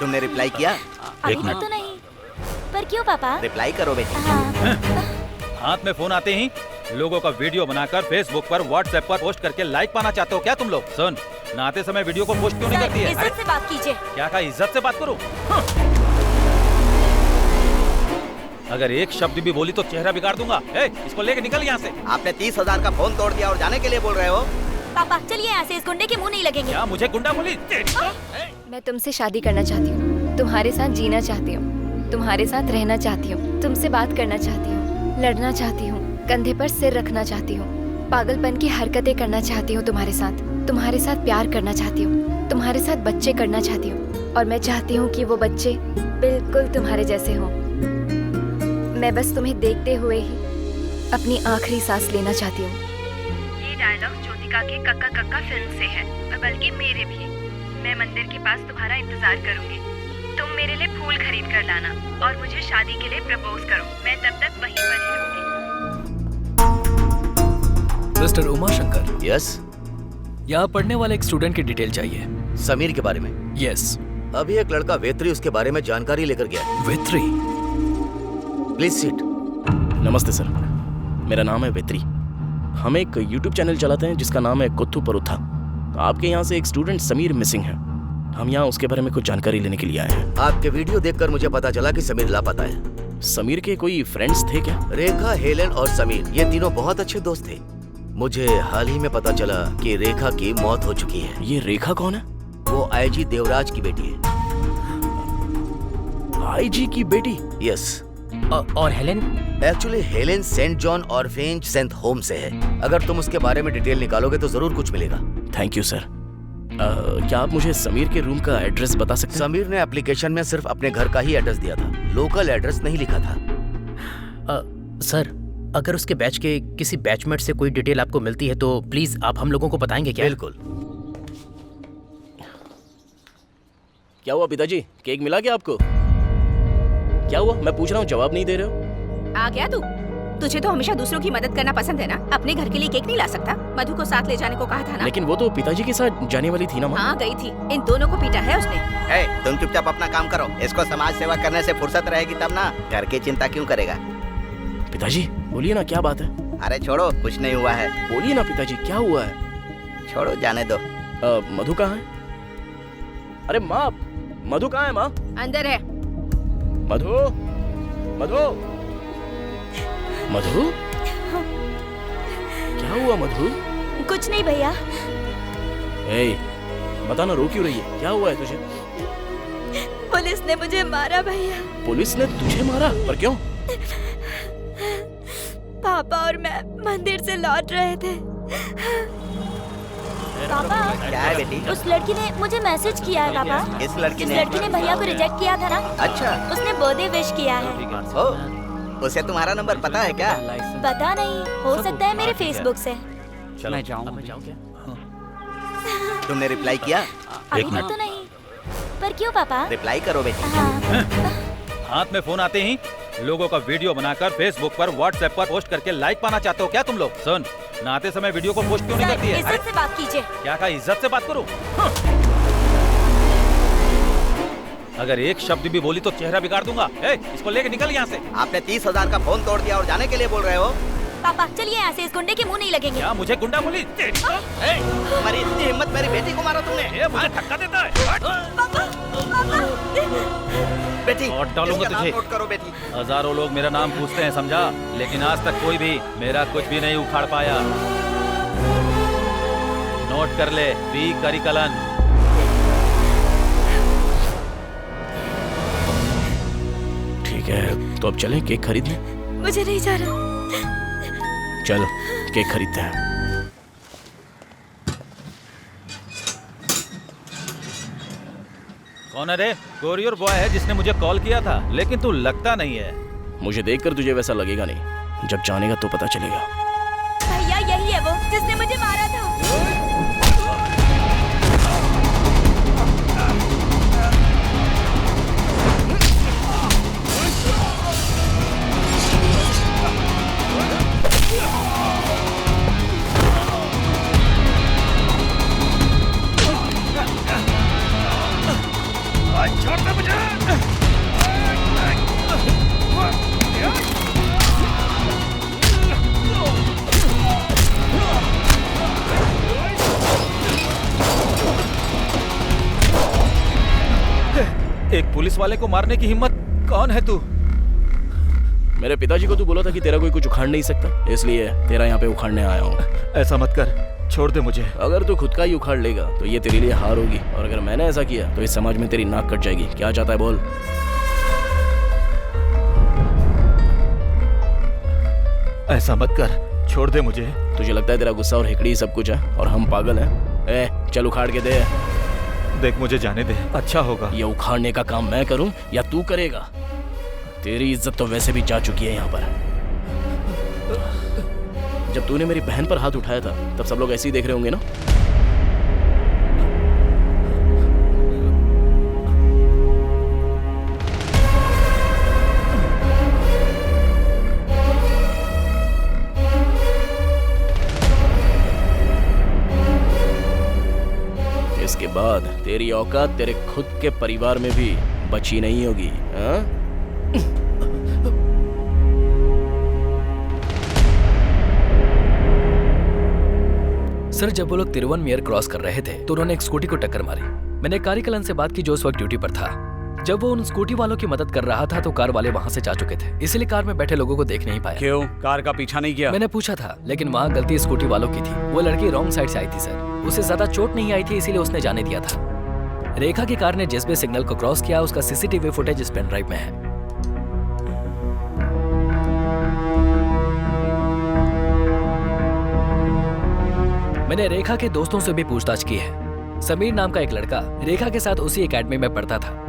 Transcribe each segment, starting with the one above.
तुमने रिप्लाई किया? अभी तक तो नहीं। पर क्यों पापा? रिप्लाई करो बेटी। हाँ। हाथ में फोन आते ही लोगों का वीडियो बनाकर फेसबुक पर, व्हाट्सएप पर पोस्ट करके लाइक पाना चाहते हो क्या तुम लोग? सुन, नहाते समय वीडियो को पोस्ट क्यों नहीं करती है? इज्जत से बात कीजिए। क्या कहा, इज्जत से बात करूं? अगर एक शब्द भी बोली तो चेहरा बिगाड़ दूंगा। इसको लेके निकल यहाँ से। आपने 30,000 का फोन तोड़ दिया और जाने के लिए बोल रहे हो? पापा चलिए यहाँ से, इस गुंडे के मुंह नहीं लगेंगे। क्या मुझे गुंडा बोली? मैं तुमसे शादी करना चाहती हूँ, तुम्हारे साथ जीना चाहती हूँ, तुम्हारे साथ रहना चाहती हूँ, तुमसे बात करना चाहती हूँ, लड़ना चाहती हूँ, कंधे पर सिर रखना चाहती हूँ, पागलपन की हरकतें करना चाहती हूँ तुम्हारे साथ प्यार करना चाहती हूँ, तुम्हारे साथ बच्चे करना चाहती हूँ, और मैं चाहती हूँ कि वो बच्चे बिल्कुल तुम्हारे जैसे हों। मैं बस तुम्हें देखते हुए ही अपनी आखिरी सांस लेना चाहती हूँ। ये डायलॉग ज्योतिका के कक्का कक्का फिल्म से है, और बल्कि मेरे भी। मैं मंदिर के पास तुम्हारा इंतजार करूंगी। तुम मेरे लिए फूल खरीद कर लाना और मुझे शादी के लिए प्रपोज करो। मैं तब तक वहीं पर ही रहूंगी। मिस्टर उमाशंकर। यस। यहाँ पढ़ने वाले एक स्टूडेंट की डिटेल चाहिए। समीर के बारे में? यस। अभी एक लड़का वेत्री उसके बारे में जानकारी लेकर गया है। वेत्री? Please seat. नमस्ते सर, मेरा नाम है वेत्री। हम एक YouTube चैनल चलाते हैं जिसका नाम है कुत्थू परुथा। आपके यहाँ से एक स्टूडेंट समीर मिसिंग है। हम यहाँ उसके बारे में कुछ जानकारी लेने के लिए आए हैं। आपके वीडियो देखकर मुझे पता चला कि समीर लापता है। समीर के कोई फ्रेंड्स थे क्या? रेखा, हेलेन और समीर, ये तीनों बहुत अच्छे दोस्त थे। मुझे हाल ही में पता चला कि रेखा की मौत हो चुकी है। ये रेखा कौन है? वो IG देवराज की बेटी है। IG की बेटी? यस। और Helen? Actually Helen saint John orphanage saint home से है। अगर तुम उसके बारे में डिटेल निकालोगे तो जरूर कुछ मिलेगा। Thank you sir. क्या आप मुझे समीर के रूम का एड्रेस बता सकते हैं? समीर ने एप्लीकेशन में सिर्फ अपने घर का ही एड्रेस दिया था, लोकल एड्रेस नहीं लिखा था। सर, अगर उसके बैच के किसी बैचमेट से कोई डिटेल आपको मिलती है तो प्लीज आप हम लोगों को बताएंगे क्या? बिल्कुल। क्या हुआ पिताजी, केक मिला क्या आपको? क्या हुआ, मैं पूछ रहा हूँ, जवाब नहीं दे रहे हो? आ गया तू? तुझे तो हमेशा दूसरों की मदद करना पसंद है ना? अपने घर के लिए केक नहीं ला सकता? मधु को साथ ले जाने को कहा था ना? लेकिन वो तो पिताजी के साथ जाने वाली थी ना माँ। हाँ गई थी। इन दोनों को पीटा है उसने। तुम चुपचाप अपना काम करो। इसको समाज सेवा करने से फुर्सत रहेगी तब ना। घर की चिंता क्यों करेगा? पिताजी बोलिए ना, क्या बात है? अरे छोड़ो, कुछ नहीं हुआ है। बोलिए ना पिताजी, क्या हुआ है? छोड़ो, जाने दो। मधु कहाँ है? अरे माँ, मधु कहाँ है माँ? अंदर है। मधु, मधु, मधु, क्या हुआ मधु? कुछ नहीं भैया। बता ना, रो क्यों रही है? क्या हुआ है तुझे? पुलिस ने मुझे मारा भैया। पुलिस ने तुझे मारा? पर क्यों? पापा और मैं मंदिर से लौट रहे थे। पापा, क्या है बेटी? उस लड़की ने मुझे मैसेज किया है पापा। इस लड़की ने? भैया को रिजेक्ट किया था ना। अच्छा। उसने बर्थडे विश किया है। उसे तुम्हारा नंबर पता है क्या? पता नहीं, हो सकता है मेरे फेसबुक से। मैं जाऊँ क्या? तुमने रिप्लाई किया? अभी तक तो नहीं। पर क्यों पापा? रिप्लाई करो बेटी। हाँ। हाथ में फोन आते ही लोगों का वीडियो बनाकर फेसबुक पर, व्हाट्सएप पर पोस्ट करके लाइक पाना चाहते हो क्या तुम लोग? सुन, नहाते समय वीडियो को पोस्ट क्यों नहीं करती है? इज्जत से बात कीजिए। क्या कहा, इज्जत से बात करूं? अगर एक शब्द भी बोली तो चेहरा बिगाड़ दूंगा। इसको लेके निकल यहाँ से। आपने 30,000 का फोन तोड़ दिया और जाने के लिए बोल रहे हो? पापा चलिए यहाँ से, इस गुंडे के मुंह नहीं लगेंगे। क्या मुझे गुंडा बोली? तुम्हारी इतनी हिम्मत, मेरी बेटी को मारा तुमने? मुझे धक्का देता है? बेटी, और डालूंगा तुझे। नोट करो बेटी। हजारों लोग मेरा नाम पूछते हैं, समझा? लेकिन आज तक कोई भी मेरा कुछ भी नहीं उखाड़ पाया। नोट कर ले, वी करिकलन। ठीक है, तो अब चलें केक खरीदने? मुझे नहीं जाना। चलो केक खरीदते हैं। कौन है रे? कोरियर बॉय है जिसने मुझे कॉल किया था, लेकिन तू लगता नहीं है। मुझे देखकर तुझे वैसा लगेगा नहीं, जब जानेगा तो पता चलेगा। भैया यही है वो जिसने मुझे मारा था। छोड़ दे मुझे। एक पुलिस वाले को मारने की हिम्मत? कौन है तू? मेरे पिताजी को तू बोला था कि तेरा कोई कुछ उखाड़ नहीं सकता, इसलिए तेरा यहाँ पे उखाड़ने आया हूँ। ऐसा मत कर, छोड़ दे मुझे। अगर तू खुद का ही उखाड़ लेगा तो ये तेरे लिए हार होगी, और अगर मैंने ऐसा किया तो इस समाज में तेरी नाक कट जाएगी। क्या चाहता है बोल? ऐसा मत कर, छोड़ दे मुझे। तुझे लगता है तेरा गुस्सा और हिकड़ी सब कुछ है और हम पागल हैं? चल उखाड़ के दे। देख मुझे जाने दे, अच्छा होगा। ये उखाड़ने का काम मैं करूं या तू करेगा? तेरी इज्जत तो वैसे भी जा चुकी है यहाँ पर। जब तूने मेरी बहन पर हाथ उठाया था तब सब लोग ऐसे ही देख रहे होंगे ना? इसके बाद तेरी औकात तेरे खुद के परिवार में भी बची नहीं होगी। हाँ? सर, जब वो लोग तिरुवनमेयर क्रॉस कर रहे थे तो उन्होंने एक स्कूटी को टक्कर मारी। मैंने कार्यकलन से बात की जो उस वक्त ड्यूटी पर था। जब वो उन स्कूटी वालों की मदद कर रहा था तो कार वाले वहाँ से जा चुके थे, इसलिए कार में बैठे लोगों को देख नहीं पाया। क्यों कार का पीछा नहीं किया? मैंने पूछा था, लेकिन वहाँ गलती स्कूटी वालों की थी। वो लड़की रॉन्ग साइड से आई थी सर, उसे ज्यादा चोट नहीं आई थी, इसीलिए उसने जाने दिया था। रेखा की कार ने जिस भी सिग्नल को क्रॉस किया उसका सीसीटीवी फुटेज इस पेन ड्राइव में है। मैंने रेखा के दोस्तों से भी पूछताछ की है। समीर नाम का एक लड़का रेखा के साथ उसी एकेडमी में पढ़ता था।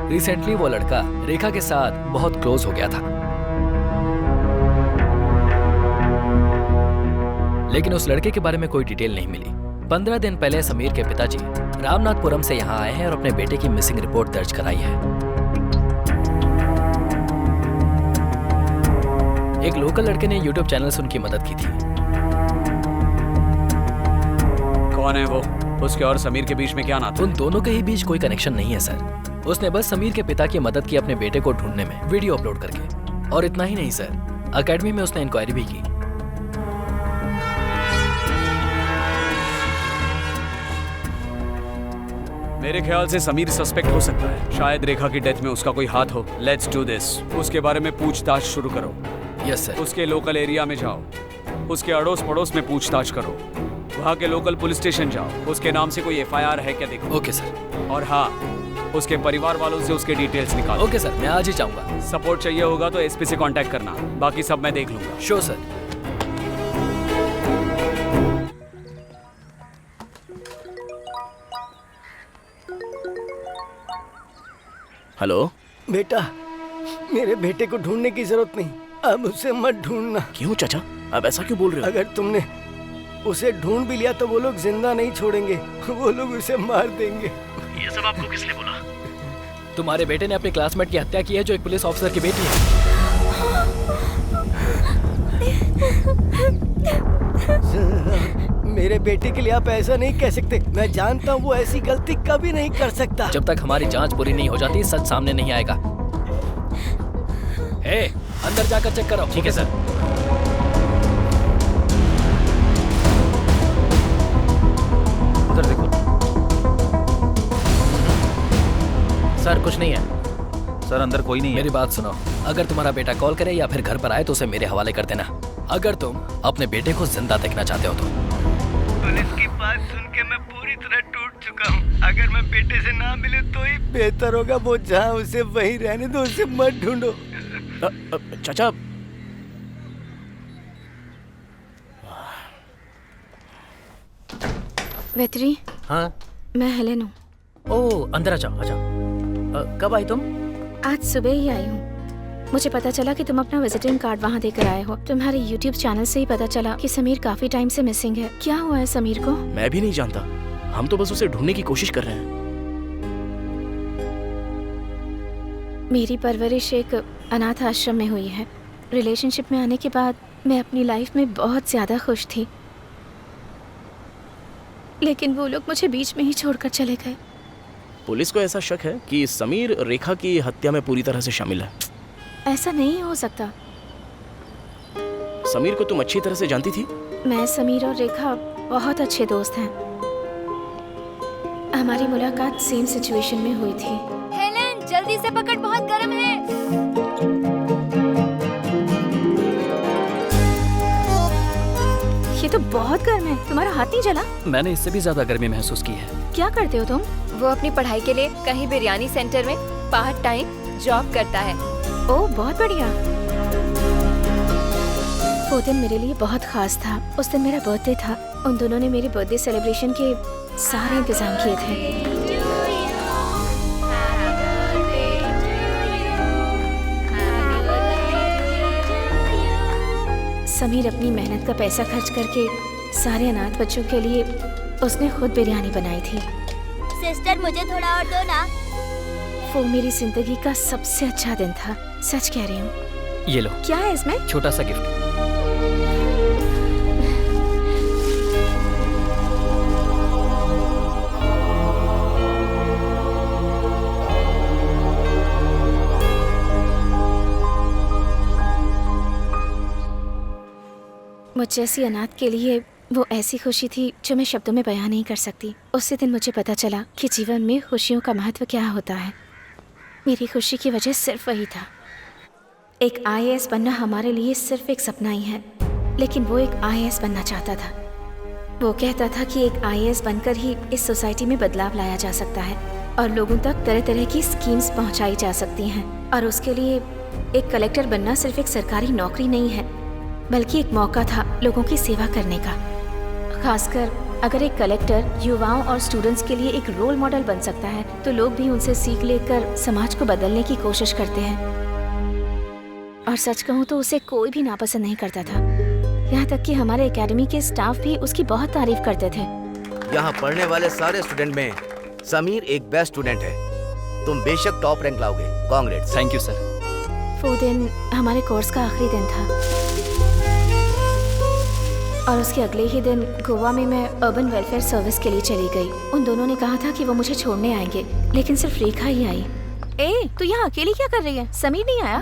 रिसेंटली वो लड़का रेखा के साथ बहुत क्लोज हो गया था, लेकिन उस लड़के के बारे में कोई डिटेल नहीं मिली। 15 दिन पहले समीर के पिताजी रामनाथपुरम से यहाँ आए हैं और अपने बेटे की मिसिंग रिपोर्ट दर्ज कराई है। एक लोकल लड़के ने यूट्यूब चैनल से उनकी मदद की थी। कौन है वो? उसके और समीर के बीच में क्या नाता? उन दोनों के ही बीच कोई कनेक्शन नहीं है सर। उसने बस समीर के पिता की मदद की अपने बेटे को ढूंढने में, वीडियो अपलोड करके। और इतना ही नहीं सर, एकेडमी में उसने इंक्वायरी भी की। मेरे ख्याल से समीर सस्पेक्ट हो सकता है। शायद रेखा की डेथ में उसका कोई हाथ हो। Let's do this. उसके बारे में पूछताछ शुरू करो। Yes sir. उसके लोकल एरिया में जाओ, उसके अड़ोस पड़ोस में पूछताछ करो, वहाँ के लोकल पुलिस स्टेशन जाओ, उसके नाम से कोई FIR है क्या देखो। Okay sir. और हाँ, उसके परिवार वालों से उसके डिटेल्स निकालो। ओके सर, मैं आज ही जाऊंगा। सपोर्ट चाहिए होगा तो SP से कांटेक्ट करना, बाकी सब मैं देख लूंगा। Sure sir. हेलो बेटा, मेरे बेटे को ढूंढने की जरूरत नहीं, अब उसे मत ढूंढना। क्यों चाचा, आप ऐसा क्यों बोल रहे हो? अगर तुमने उसे ढूंढ भी लिया तो वो लोग जिंदा नहीं छोड़ेंगे, वो लोग उसे मार देंगे। ये सब आपको किसने बोला? तुम्हारे बेटे ने अपने क्लासमेट की हत्या की है जो एक पुलिस ऑफिसर की बेटी है। मेरे बेटे के लिए आप ऐसा नहीं कह सकते। मैं जानता हूँ वो ऐसी गलती कभी नहीं कर सकता। जब तक हमारी जांच पूरी नहीं हो जाती सच सामने नहीं आएगा। हे, अंदर जाकर चेक करो। ठीक है सर। उधर देखो सर, कुछ नहीं है। सर, अंदर कोई नहीं है। मेरी बात सुनो, अगर तुम्हारा बेटा कॉल करे या फिर घर पर आए तो उसे मेरे हवाले कर देना, अगर तुम अपने बेटे को जिंदा देखना चाहते हो तो। पुलिस की बात सुन के मैं पूरी तरह टूट चुका हूँ। अगर मैं बेटे से ना मिले तो ही बेहतर होगा। वो जहाँ उसे वहीं रहने दो, उसे मत ढूंढो। चाचा, वेत्री, हाँ। मैं हेलेन हूँ। ओह, अंदर आ जाओ, आ जाओ। कब आई तुम? आज सुबह ही आई हूँ। मुझे पता चला कि तुम अपना विजिटिंग कार्ड वहाँ देकर आए हो। तुम्हारे YouTube चैनल से ही पता चला कि समीर काफी टाइम से मिसिंग है। क्या हुआ है समीर को? मैं भी नहीं जानता, हम तो बस उसे ढूंढने की कोशिश कर रहे हैं। मेरी परवरिश एक अनाथ आश्रम में हुई है। रिलेशनशिप में आने के बाद मैं अपनी लाइफ में बहुत ज्यादा खुश थी, लेकिन वो लोग मुझे बीच में ही छोड़कर चले गए। पुलिस को ऐसा शक है कि समीर रेखा की हत्या में पूरी तरह से शामिल है। ऐसा नहीं हो सकता। समीर को तुम अच्छी तरह से जानती थी? मैं, समीर और रेखा बहुत अच्छे दोस्त हैं। हमारी मुलाकात सेम सिचुएशन में हुई थी। हेलन, जल्दी से पकड़, बहुत गर्म है। ये तो बहुत गर्म है, तुम्हारा हाथ नहीं जला? मैंने इससे भी ज्यादा गर्मी महसूस की है। क्या करते हो तुम? वो अपनी पढ़ाई के लिए कहीं बिरयानी सेंटर में पार्ट टाइम जॉब करता है। ओह बहुत बढ़िया। वो दिन मेरे लिए बहुत खास था। उस दिन मेरा बर्थडे था। उन दोनों ने मेरे बर्थडे सेलिब्रेशन के सारे इंतजाम किए थे। समीर अपनी मेहनत का पैसा खर्च करके सारे अनाथ बच्चों के लिए उसने खुद बिरयानी बनाई थी। सिस्टर मुझे थोड़ा और दो ना। वो मेरी जिंदगी का सबसे अच्छा दिन था, सच कह रही हूँ। ये लो। क्या है इसमें? छोटा सा गिफ्ट। मुझ जैसी अनाथ के लिए वो ऐसी खुशी थी जो मैं शब्दों में बयां नहीं कर सकती। उसी दिन मुझे पता चला कि जीवन में खुशियों का महत्व क्या होता है। मेरी खुशी की वजह सिर्फ वही था। एक IAS बनना हमारे लिए सिर्फ एक सपना ही है, लेकिन वो एक IAS बनना चाहता था। वो कहता था कि एक IAS बनकर ही इस सोसाइटी में बदलाव लाया जा सकता है और लोगों तक तरह तरह की स्कीम्स पहुंचाई जा सकती हैं। और उसके लिए एक कलेक्टर बनना सिर्फ एक सरकारी नौकरी नहीं है, बल्कि एक मौका था लोगों की सेवा करने का। खासकर अगर एक कलेक्टर युवाओं और स्टूडेंट्स के लिए एक रोल मॉडल बन सकता है तो लोग भी उनसे सीख लेकर समाज को बदलने की कोशिश करते हैं। और सच कहूँ तो उसे कोई भी नापसंद नहीं करता था। यहाँ तक कि हमारे एकेडमी के स्टाफ भी उसकी बहुत तारीफ करते थे। यहाँ पढ़ने वाले सारे स्टूडेंट में समीर एक बेस्ट स्टूडेंट है। तुम बेशक टॉप रैंक लाओगे। कांग्रेट्स। Thank you sir. वो दिन हमारे कोर्स का आखिरी दिन था और उसके अगले ही दिन गोवा में मैं अर्बन वेलफेयर सर्विस के लिए चली गई। उन दोनों ने कहा था कि वो मुझे छोड़ने आएंगे, लेकिन सिर्फ रेखा ही आई। ए, तू यहाँ अकेली क्या कर रही है? समीर नहीं आया?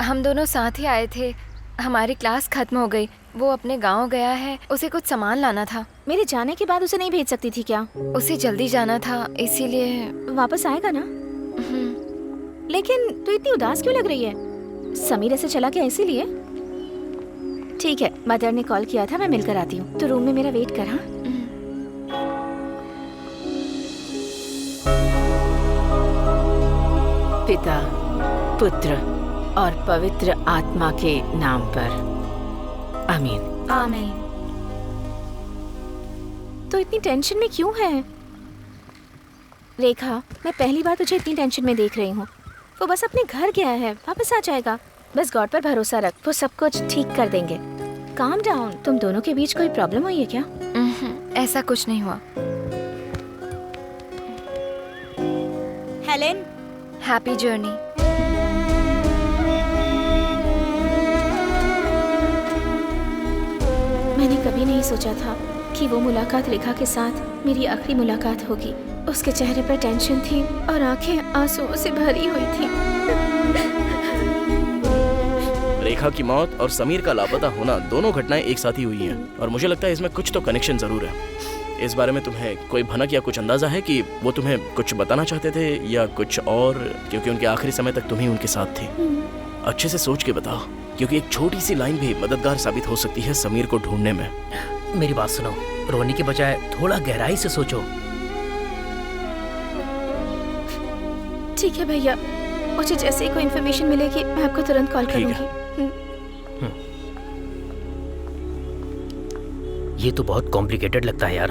हम दोनों साथ ही आए थे। हमारी क्लास खत्म हो गई। वो अपने गांव गया है, उसे कुछ सामान लाना था। मेरे जाने के बाद उसे नहीं भेज सकती थी क्या? उसे जल्दी जाना था, इसीलिए। वापस आएगा ना? लेकिन तू इतनी उदास क्यों लग रही है? समीर ऐसे चला गया इसीलिए? ठीक है, मदर ने कॉल किया था, मैं मिलकर आती हूँ। तो रूम में मेरा वेट कर। हाँ, पिता, पुत्र और पवित्र आत्मा के नाम पर आमीन। आमीन। तो इतनी टेंशन में क्यों है? रेखा, मैं पहली बार तुझे इतनी टेंशन में देख रही हूँ। वो बस अपने घर गया है, वापस आ जाएगा। बस गॉड पर भरोसा रख, वो सब कुछ ठीक कर देंगे। Calm down. तुम दोनों के बीच कोई प्रॉब्लम हुई है क्या? ऐसा कुछ नहीं हुआ। Helen, happy journey. मैंने कभी नहीं सोचा था कि वो मुलाकात रेखा के साथ मेरी आखिरी मुलाकात होगी। उसके चेहरे पर टेंशन थी और आंखें आंसुओं से भरी हुई थी। रेखा की मौत और समीर का लापता होना, दोनों घटनाएं एक साथ ही हुई हैं और मुझे लगता है इसमें कुछ तो कनेक्शन जरूर है। इस बारे में तुम्हें कोई भनक या कुछ अंदाजा है कि वो तुम्हें कुछ बताना चाहते थे या कुछ और? क्योंकि उनके आखिरी समय तक तुम ही उनके साथ थे। अच्छे से सोच के बताओ, क्योंकि एक छोटी सी लाइन भी मददगार साबित हो सकती है समीर को ढूंढने में। मेरी बात सुनो, रोने के बजाय थोड़ा गहराई से सोचो। ठीक है भैया, मुझे जैसे ही कोई इन्फॉर्मेशन मिलेगी मैं आपको तुरंत कॉल करूंगी। ये तो बहुत कॉम्प्लिकेटेड लगता है यार।